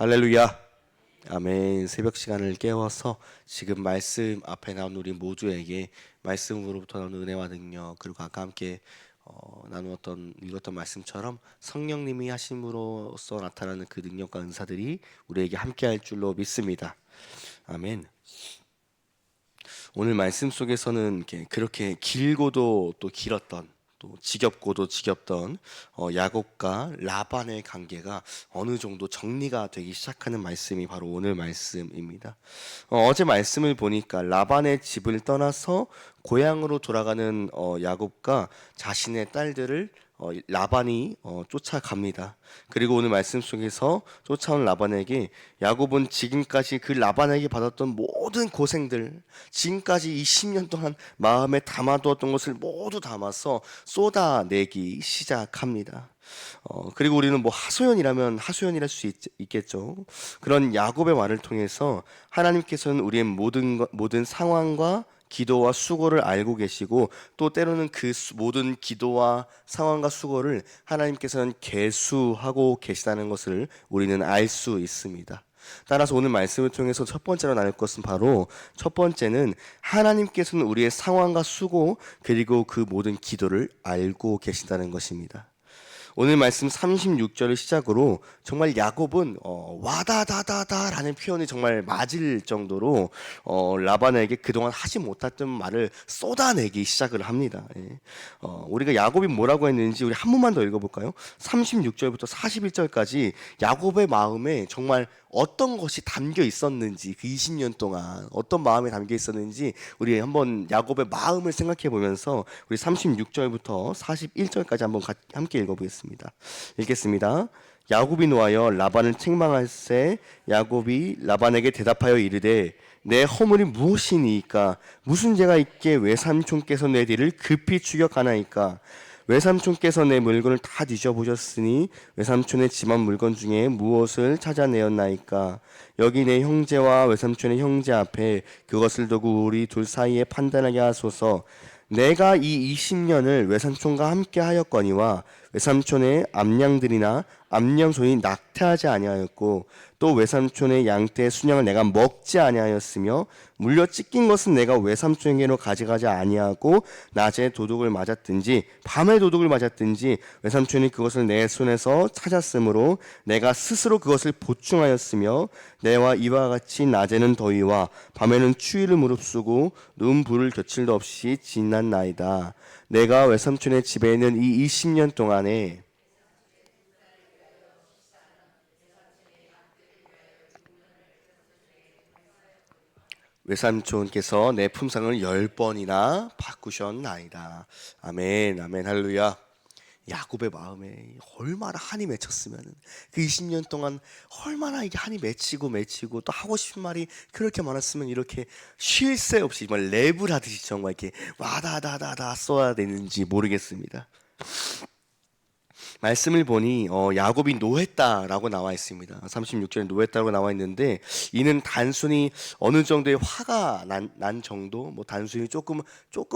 할렐루야. 아멘. 새벽 시간을 깨워서 지금 말씀 앞에 나온 우리 모두에게 말씀으로부터 나오는 은혜와 능력, 그리고 아까 함께 나누었던 읽었던 말씀처럼 성령님이 하심으로써 나타나는 그 능력과 은사들이 우리에게 함께할 줄로 믿습니다. 아멘. 오늘 말씀 속에서는 그렇게 길고도 또 길었던, 또 지겹고도 지겹던 야곱과 라반의 관계가 어느 정도 정리가 되기 시작하는 말씀이 바로 오늘 말씀입니다. 어제 말씀을 보니까 라반의 집을 떠나서 고향으로 돌아가는 야곱과 자신의 딸들을 라반이 쫓아갑니다. 그리고 오늘 말씀 속에서 쫓아온 라반에게 야곱은 지금까지 그 라반에게 받았던 모든 고생들, 지금까지 20년 동안 마음에 담아두었던 것을 모두 담아서 쏟아내기 시작합니다. 그리고 우리는 뭐 하소연이라면 하소연이랄 수 있겠죠. 그런 야곱의 말을 통해서 하나님께서는 우리의 모든 상황과 기도와 수고를 알고 계시고, 또 때로는 그 모든 기도와 상황과 수고를 하나님께서는 계수하고 계시다는 것을 우리는 알 수 있습니다. 따라서 오늘 말씀을 통해서 첫 번째로 나눌 것은 바로, 첫 번째는 하나님께서는 우리의 상황과 수고 그리고 그 모든 기도를 알고 계신다는 것입니다. 오늘 말씀 36절을 시작으로 정말 야곱은 와다다다다라는 표현이 정말 맞을 정도로 라반에게 그동안 하지 못했던 말을 쏟아내기 시작을 합니다. 우리가 야곱이 뭐라고 했는지 우리 한 번만 더 읽어볼까요? 36절부터 41절까지 야곱의 마음에 정말 어떤 것이 담겨 있었는지, 그 20년 동안 어떤 마음에 담겨 있었는지 우리 한번 야곱의 마음을 생각해 보면서 우리 36절부터 41절까지 한번 함께 읽어보겠습니다. 읽겠습니다. 야곱이 노하여 라반을 책망할세 야곱이 라반에게 대답하여 이르되 내 허물이 무엇이니이까? 무슨 죄가 있게 외삼촌께서 내 뒤를 급히 추격하나이까? 외삼촌께서 내 물건을 다 뒤져보셨으니 외삼촌의 집안 물건 중에 무엇을 찾아내었나이까? 여기 내 형제와 외삼촌의 형제 앞에 그것을 두고 우리 둘 사이에 판단하게 하소서. 내가 이 20년을 외삼촌과 함께 하였거니와 외삼촌의 암양들이나 암양소이 낙태하지 아니하였고, 또 외삼촌의 양떼의 순양을 내가 먹지 아니하였으며, 물려 찢긴 것은 내가 외삼촌에게로 가져가지 아니하고, 낮에 도둑을 맞았든지 밤에 도둑을 맞았든지 외삼촌이 그것을 내 손에서 찾았으므로 내가 스스로 그것을 보충하였으며, 내와 이와 같이 낮에는 더위와 밤에는 추위를 무릅쓰고 눈 불을 겨칠도 없이 지났나이다. 내가 외삼촌의 집에 있는 이 20년 동안에 외삼촌께서 내 품상을 10번이나 바꾸셨나이다. 아멘, 아멘, 할렐루야. 야곱의 마음에 얼마나 한이 맺혔으면, 그 20년 동안 얼마나 이게 한이 맺히고 또 하고 싶은 말이 그렇게 많았으면 이렇게 쉴 새 없이 정말 랩을 하듯이 정말 이렇게 와다다다다 써야 되는지 모르겠습니다. 말씀을 보니 야곱이 노했다라고 나와 있습니다. 36절에 노했다고 나와 있는데, 이는 단순히 어느 정도의 화가 난 정도, 뭐 단순히 조금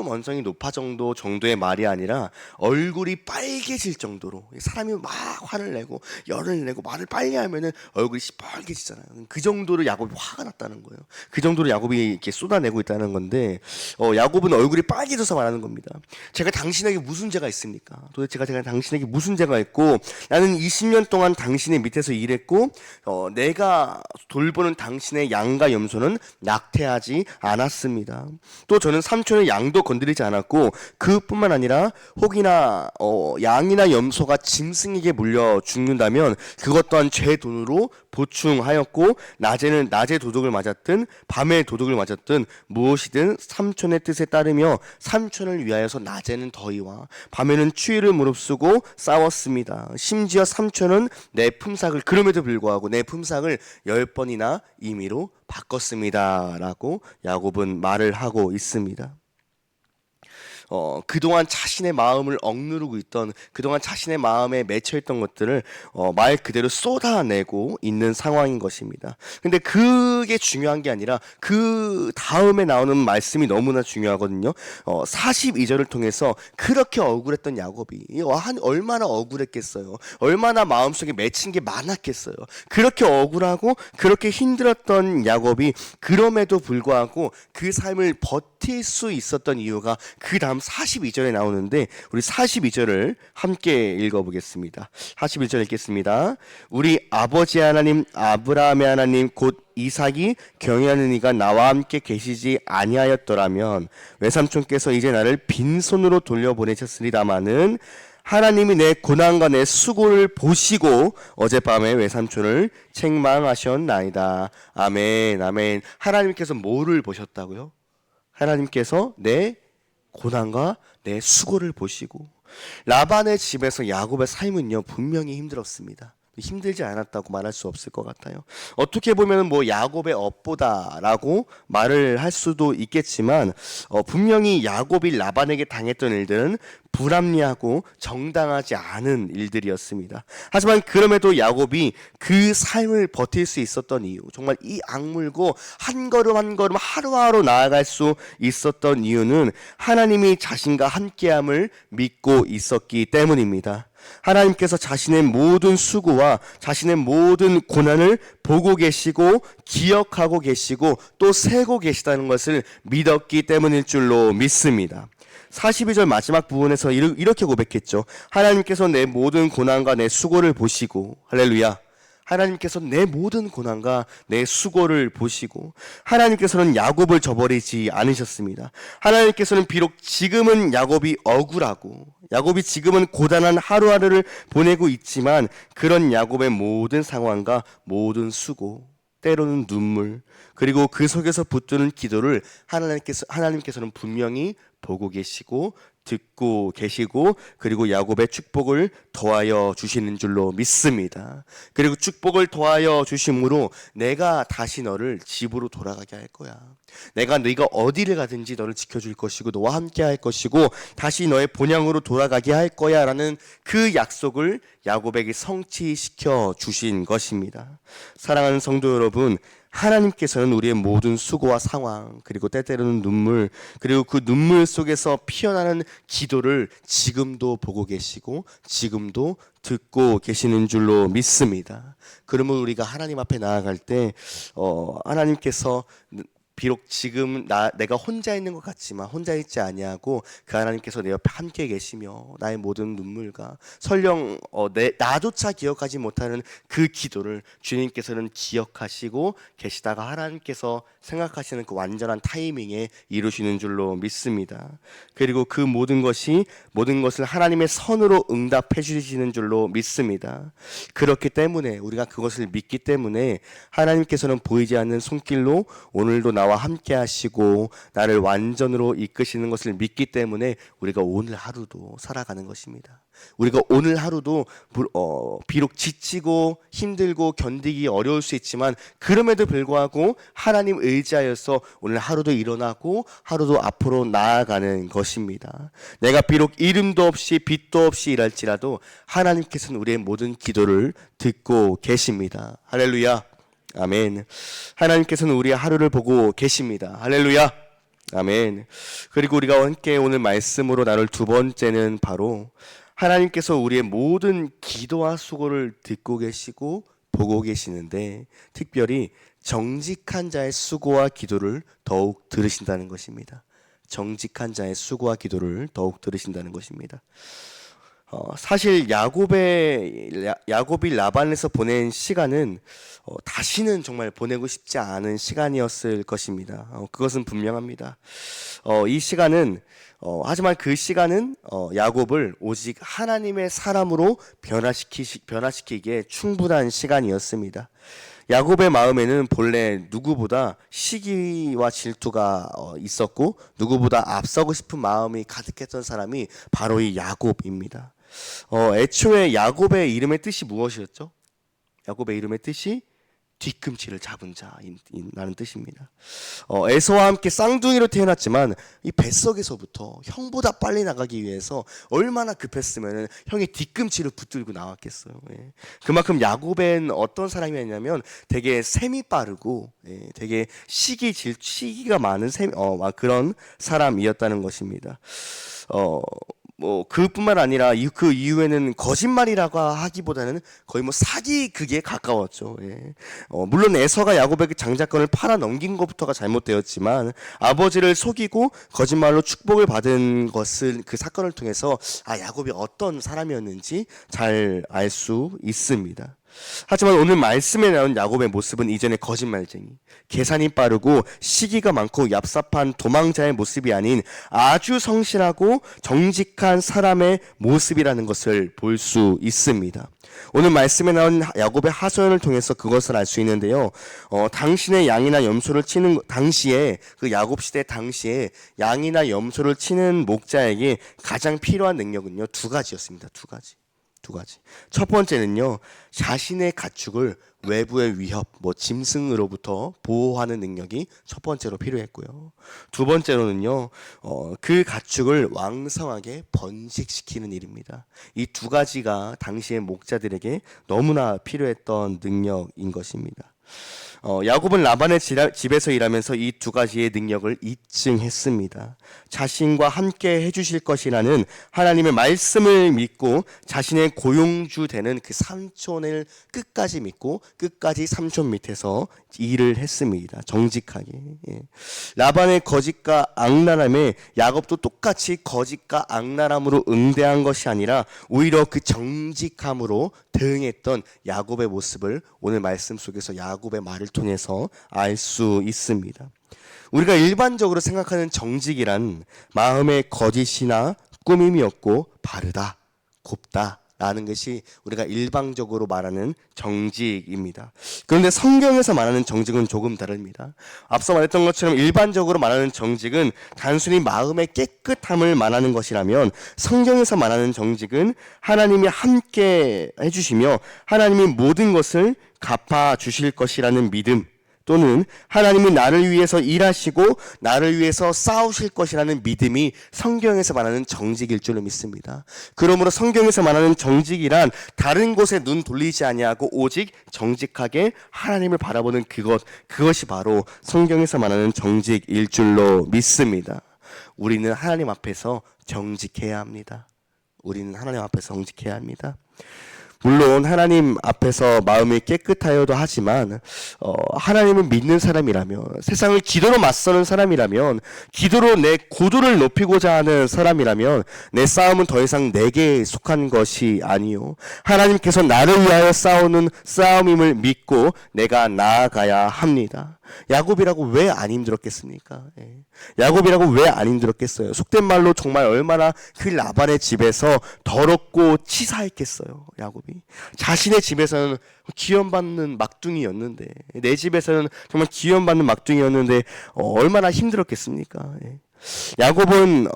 언성이 높아 정도의 말이 아니라 얼굴이 빨개질 정도로, 사람이 막 화를 내고 열을 내고 말을 빨리 하면은 얼굴이 시뻘개지잖아요. 그 정도로 야곱이 화가 났다는 거예요. 그 정도로 야곱이 이렇게 쏟아내고 있다는 건데, 야곱은 얼굴이 빨개져서 말하는 겁니다. 제가 당신에게 무슨 죄가 있습니까? 도대체 제가 당신에게 무슨 죄가 있고, 나는 20년 동안 당신의 밑에서 일했고, 내가 돌보는 당신의 양과 염소는 낙태하지 않았습니다. 또 저는 삼촌의 양도 건드리지 않았고, 그뿐만 아니라 혹이나 양이나 염소가 짐승에게 물려 죽는다면 그것 또한 제 돈으로 보충하였고, 낮에 도둑을 맞았든 밤에 도둑을 맞았든 무엇이든 삼촌의 뜻에 따르며 삼촌을 위하여서 낮에는 더위와 밤에는 추위를 무릅쓰고 싸웠습니다. 심지어 삼촌은 내 품삯을, 그럼에도 불구하고 내 품삯을 10번이나 임의로 바꿨습니다 라고 야곱은 말을 하고 있습니다. 그동안 자신의 마음을 억누르고 있던, 그동안 자신의 마음에 맺혀있던 것들을 말 그대로 쏟아내고 있는 상황인 것입니다. 근데 그게 중요한 게 아니라 그 다음에 나오는 말씀이 너무나 중요하거든요. 42절을 통해서 그렇게 억울했던 야곱이 얼마나 억울했겠어요. 얼마나 마음속에 맺힌 게 많았겠어요. 그렇게 억울하고 그렇게 힘들었던 야곱이 그럼에도 불구하고 그 삶을 버틸 수 있었던 이유가 그 다음 42절에 나오는데, 우리 42절을 함께 읽어보겠습니다. 41절 읽겠습니다. 우리 아버지 하나님 아브라함의 하나님 곧 이삭이 경외하는 이가 나와 함께 계시지 아니하였더라면 외삼촌께서 이제 나를 빈손으로 돌려보내셨으리다마는 하나님이 내 고난과 내 수고를 보시고 어젯밤에 외삼촌을 책망하셨나이다. 아멘, 아멘. 하나님께서 뭐를 보셨다고요? 하나님께서 내 고난과 내 수고를 보시고. 라반의 집에서 야곱의 삶은요 분명히 힘들었습니다. 힘들지 않았다고 말할 수 없을 것 같아요. 어떻게 보면 뭐 야곱의 업보다라고 말을 할 수도 있겠지만 분명히 야곱이 라반에게 당했던 일들은 불합리하고 정당하지 않은 일들이었습니다. 하지만 그럼에도 야곱이 그 삶을 버틸 수 있었던 이유, 정말 이 악물고 한 걸음 한 걸음 하루하루 나아갈 수 있었던 이유는 하나님이 자신과 함께함을 믿고 있었기 때문입니다. 하나님께서 자신의 모든 수고와 자신의 모든 고난을 보고 계시고 기억하고 계시고 또 세고 계시다는 것을 믿었기 때문일 줄로 믿습니다. 42절 마지막 부분에서 이렇게 고백했죠. 하나님께서 내 모든 고난과 내 수고를 보시고, 할렐루야. 하나님께서 내 모든 고난과 내 수고를 보시고, 하나님께서는 야곱을 저버리지 않으셨습니다. 하나님께서는 비록 지금은 야곱이 억울하고 야곱이 지금은 고단한 하루하루를 보내고 있지만 그런 야곱의 모든 상황과 모든 수고, 때로는 눈물, 그리고 그 속에서 붙드는 기도를 하나님께서는 분명히 보고 계시고 듣고 계시고, 그리고 야곱의 축복을 더하여 주시는 줄로 믿습니다. 그리고 축복을 더하여 주심으로 내가 다시 너를 집으로 돌아가게 할 거야. 네가 어디를 가든지 너를 지켜줄 것이고 너와 함께 할 것이고 다시 너의 본향으로 돌아가게 할 거야 라는 그 약속을 야곱에게 성취시켜 주신 것입니다. 사랑하는 성도 여러분, 하나님께서는 우리의 모든 수고와 상황, 그리고 때때로는 눈물, 그리고 그 눈물 속에서 피어나는 기도를 지금도 보고 계시고 지금도 듣고 계시는 줄로 믿습니다. 그러면 우리가 하나님 앞에 나아갈 때 하나님께서 비록 지금 내가 혼자 있는 것 같지만 혼자 있지 아니하고 그 하나님께서 내 옆에 함께 계시며 나의 모든 눈물과 설령 나조차 기억하지 못하는 그 기도를 주님께서는 기억하시고 계시다가 하나님께서 생각하시는 그 완전한 타이밍에 이루시는 줄로 믿습니다. 그리고 그 모든 것을 하나님의 선으로 응답해 주시는 줄로 믿습니다. 그렇기 때문에 우리가 그것을 믿기 때문에 하나님께서는 보이지 않는 손길로 오늘도 나와 함께 하시고 나를 완전으로 이끄시는 것을 믿기 때문에 우리가 오늘 하루도 살아가는 것입니다. 우리가 오늘 하루도 비록 지치고 힘들고 견디기 어려울 수 있지만 그럼에도 불구하고 하나님 의지하여서 오늘 하루도 일어나고 하루도 앞으로 나아가는 것입니다. 내가 비록 이름도 없이 빛도 없이 일할지라도 하나님께서는 우리의 모든 기도를 듣고 계십니다. 할렐루야. 아멘. 하나님께서는 우리의 하루를 보고 계십니다. 할렐루야. 아멘. 그리고 우리가 함께 오늘 말씀으로 나눌 두 번째는 바로 하나님께서 우리의 모든 기도와 수고를 듣고 계시고 보고 계시는데 특별히 정직한 자의 수고와 기도를 더욱 들으신다는 것입니다. 정직한 자의 수고와 기도를 더욱 들으신다는 것입니다. 사실 야곱이 라반에서 보낸 시간은 다시는 정말 보내고 싶지 않은 시간이었을 것입니다. 그것은 분명합니다. 이 시간은 하지만 그 시간은 야곱을 오직 하나님의 사람으로 변화시키기에 충분한 시간이었습니다. 야곱의 마음에는 본래 누구보다 시기와 질투가 있었고 누구보다 앞서고 싶은 마음이 가득했던 사람이 바로 이 야곱입니다. 애초에 야곱의 이름의 뜻이 무엇이었죠? 야곱의 이름의 뜻이 뒤꿈치를 잡은 자라는 뜻입니다. 에서와 함께 쌍둥이로 태어났지만 이 뱃속에서부터 형보다 빨리 나가기 위해서 얼마나 급했으면 형의 뒤꿈치를 붙들고 나왔겠어요. 예. 그만큼 야곱은 어떤 사람이었냐면 되게 셈이 빠르고 되게 시기가 많은 그런 사람이었다는 것입니다. 그뿐만 아니라 그 이후에는 거짓말이라고 하기보다는 거의 사기 그게 가까웠죠. 예. 물론 에서가 야곱에게 장자권을 팔아 넘긴 것부터가 잘못되었지만 아버지를 속이고 거짓말로 축복을 받은 것을 그 사건을 통해서 야곱이 어떤 사람이었는지 잘 알 수 있습니다. 하지만 오늘 말씀에 나온 야곱의 모습은 이전의 거짓말쟁이, 계산이 빠르고 시기가 많고 얍삽한 도망자의 모습이 아닌 아주 성실하고 정직한 사람의 모습이라는 것을 볼 수 있습니다. 오늘 말씀에 나온 야곱의 하소연을 통해서 그것을 알 수 있는데요. 당신의 양이나 염소를 치는 당시에 그 야곱 시대 당시에 양이나 염소를 치는 목자에게 가장 필요한 능력은요, 두 가지였습니다. 두 가지. 첫 번째는요, 자신의 가축을 외부의 위협, 짐승으로부터 보호하는 능력이 첫 번째로 필요했고요. 두 번째로는요, 그 가축을 왕성하게 번식시키는 일입니다. 이 두 가지가 당시의 목자들에게 너무나 필요했던 능력인 것입니다. 야곱은 라반의 집에서 일하면서 이 두 가지의 능력을 입증했습니다. 자신과 함께 해주실 것이라는 하나님의 말씀을 믿고 자신의 고용주 되는 그 삼촌을 끝까지 믿고 끝까지 삼촌 밑에서 일을 했습니다. 정직하게. 예. 라반의 거짓과 악랄함에 야곱도 똑같이 거짓과 악랄함으로 응대한 것이 아니라 오히려 그 정직함으로 대응했던 야곱의 모습을 오늘 말씀 속에서 야곱의 말을 통해서 알 수 있습니다. 우리가 일반적으로 생각하는 정직이란 마음의 거짓이나 꾸밈이었고 바르다, 곱다 라는 것이 우리가 일반적으로 말하는 정직입니다. 그런데 성경에서 말하는 정직은 조금 다릅니다. 앞서 말했던 것처럼 일반적으로 말하는 정직은 단순히 마음의 깨끗함을 말하는 것이라면 성경에서 말하는 정직은 하나님이 함께 해주시며 하나님이 모든 것을 갚아 주실 것이라는 믿음, 또는 하나님이 나를 위해서 일하시고 나를 위해서 싸우실 것이라는 믿음이 성경에서 말하는 정직일 줄로 믿습니다. 그러므로 성경에서 말하는 정직이란 다른 곳에 눈 돌리지 아니하고 오직 정직하게 하나님을 바라보는 그것이 바로 성경에서 말하는 정직일 줄로 믿습니다. 우리는 하나님 앞에서 정직해야 합니다. 물론 하나님 앞에서 마음이 깨끗하여도 하지만 하나님을 믿는 사람이라면, 세상을 기도로 맞서는 사람이라면, 기도로 내 고도를 높이고자 하는 사람이라면 내 싸움은 더 이상 내게 속한 것이 아니요 하나님께서 나를 위하여 싸우는 싸움임을 믿고 내가 나아가야 합니다. 야곱이라고 왜 안 힘들었겠습니까? 야곱이라고 왜 안 힘들었겠어요? 속된 말로 정말 얼마나 그 라반의 집에서 더럽고 치사했겠어요. 야곱이 자신의 집에서는 기원받는 막둥이였는데, 내 집에서는 정말 기원받는 막둥이였는데 얼마나 힘들었겠습니까?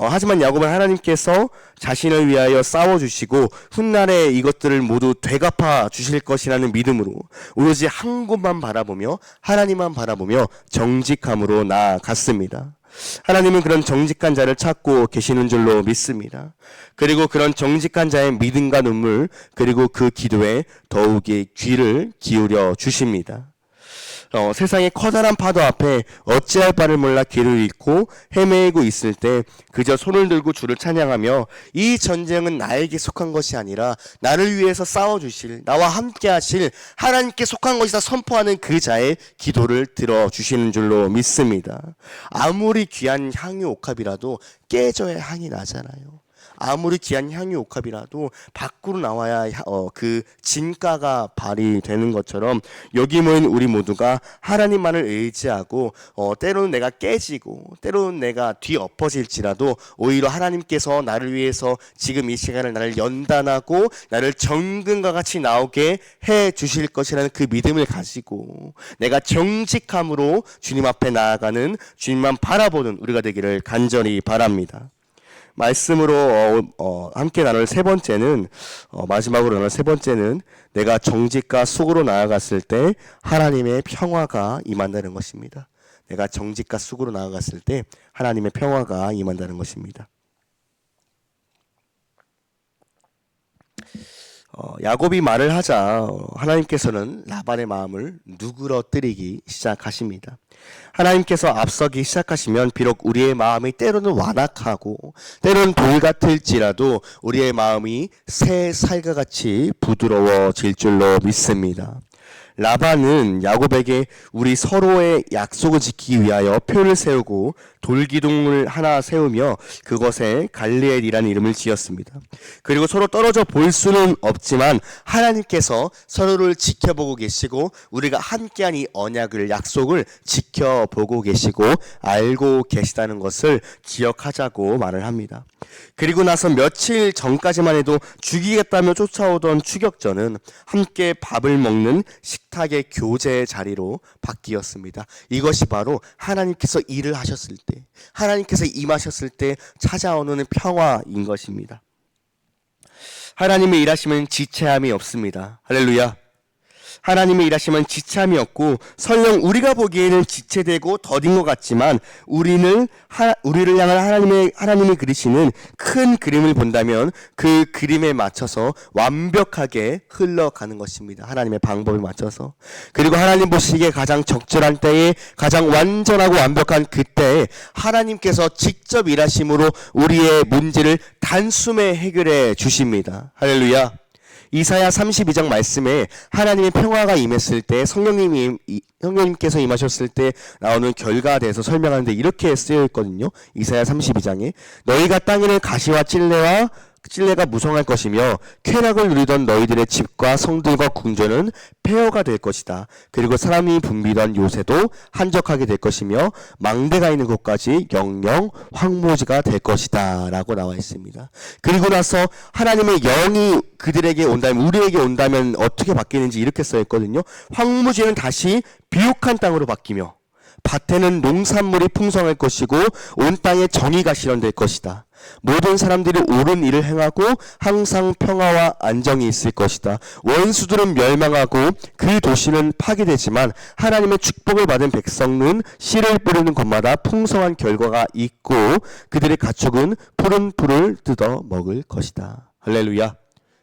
하지만 야곱은 하나님께서 자신을 위하여 싸워주시고 훗날에 이것들을 모두 되갚아 주실 것이라는 믿음으로 오로지 한 곳만 바라보며 하나님만 바라보며 정직함으로 나아갔습니다. 하나님은 그런 정직한 자를 찾고 계시는 줄로 믿습니다. 그리고 그런 정직한 자의 믿음과 눈물, 그리고 그 기도에 더욱이 귀를 기울여 주십니다. 세상의 커다란 파도 앞에 어찌할 바를 몰라 길을 잃고 헤매고 있을 때 그저 손을 들고 주를 찬양하며 이 전쟁은 나에게 속한 것이 아니라 나를 위해서 싸워주실, 나와 함께 하실 하나님께 속한 것이다 선포하는 그 자의 기도를 들어주시는 줄로 믿습니다. 아무리 귀한 향유 옥합이라도 깨져야 향이 나잖아요. 아무리 귀한 향유 옥합이라도 밖으로 나와야 그 진가가 발휘되는 것처럼 여기 모인 우리 모두가 하나님만을 의지하고 때로는 내가 깨지고 때로는 내가 뒤엎어질지라도 오히려 하나님께서 나를 위해서 지금 이 시간을 나를 연단하고 나를 정금과 같이 나오게 해 주실 것이라는 그 믿음을 가지고 내가 정직함으로 주님 앞에 나아가는, 주님만 바라보는 우리가 되기를 간절히 바랍니다. 말씀으로 함께 나눌 세 번째는 마지막으로 나눌 세 번째는 내가 정직과 쑥으로 나아갔을 때 하나님의 평화가 임한다는 것입니다. 내가 정직과 쑥으로 나아갔을 때 하나님의 평화가 임한다는 것입니다. 야곱이 말을 하자 하나님께서는 라반의 마음을 누그러뜨리기 시작하십니다. 하나님께서 앞서기 시작하시면 비록 우리의 마음이 때로는 완악하고 때로는 돌 같을지라도 우리의 마음이 새 살과 같이 부드러워질 줄로 믿습니다. 라반은 야곱에게 우리 서로의 약속을 지키기 위하여 표를 세우고 돌기둥을 하나 세우며 그것에 갈리엘이라는 이름을 지었습니다. 그리고 서로 떨어져 볼 수는 없지만 하나님께서 서로를 지켜보고 계시고 우리가 함께한 이 언약을 약속을 지켜보고 계시고 알고 계시다는 것을 기억하자고 말을 합니다. 그리고 나서 며칠 전까지만 해도 죽이겠다며 쫓아오던 추격전은 함께 밥을 먹는 식탁의 교제의 자리로 바뀌었습니다. 이것이 바로 하나님께서 일을 하셨을 때, 하나님께서 임하셨을 때 찾아오는 평화인 것입니다. 하나님의 일하심은 지체함이 없습니다. 할렐루야. 하나님의 일하심은 지체함이 없고 설령 우리가 보기에는 지체되고 더딘 것 같지만 우리를 향한 하나님이 그리시는 큰 그림을 본다면 그 그림에 맞춰서 완벽하게 흘러가는 것입니다. 하나님의 방법에 맞춰서. 그리고 하나님 보시기에 가장 적절한 때에 가장 완전하고 완벽한 그때에 하나님께서 직접 일하심으로 우리의 문제를 단숨에 해결해 주십니다. 할렐루야. 이사야 32장 말씀에 하나님의 평화가 임했을 때 성령님께서 임하셨을 때 나오는 결과에 대해서 설명하는데 이렇게 쓰여 있거든요. 이사야 32장에 너희가 땅에는 가시와 찔레가 무성할 것이며 쾌락을 누리던 너희들의 집과 성들과 궁전은 폐허가 될 것이다. 그리고 사람이 붐비던 요새도 한적하게 될 것이며 망대가 있는 곳까지 영영 황무지가 될 것이다 라고 나와 있습니다. 그리고 나서 하나님의 영이 그들에게 온다면, 우리에게 온다면 어떻게 바뀌는지 이렇게 써 있거든요. 황무지는 다시 비옥한 땅으로 바뀌며 밭에는 농산물이 풍성할 것이고 온 땅에 정의가 실현될 것이다. 모든 사람들이 옳은 일을 행하고 항상 평화와 안정이 있을 것이다. 원수들은 멸망하고 그 도시는 파괴되지만 하나님의 축복을 받은 백성은 씨를 뿌리는 곳마다 풍성한 결과가 있고 그들의 가축은 푸른 풀을 뜯어 먹을 것이다. 할렐루야.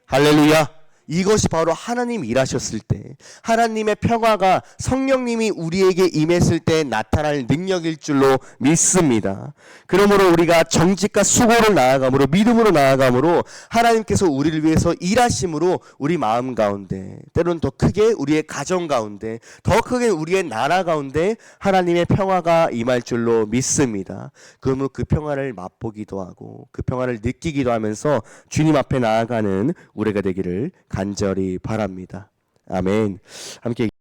할렐루야. 이것이 바로 하나님 일하셨을 때 하나님의 평화가 성령님이 우리에게 임했을 때 나타날 능력일 줄로 믿습니다. 그러므로 우리가 정직과 수고로 나아감으로 믿음으로 나아감으로 하나님께서 우리를 위해서 일하심으로 우리 마음 가운데 때로는 더 크게 우리의 가정 가운데 더 크게 우리의 나라 가운데 하나님의 평화가 임할 줄로 믿습니다. 그러므로 그 평화를 맛보기도 하고 그 평화를 느끼기도 하면서 주님 앞에 나아가는 우리가 되기를 간절히 바랍니다. 아멘. 함께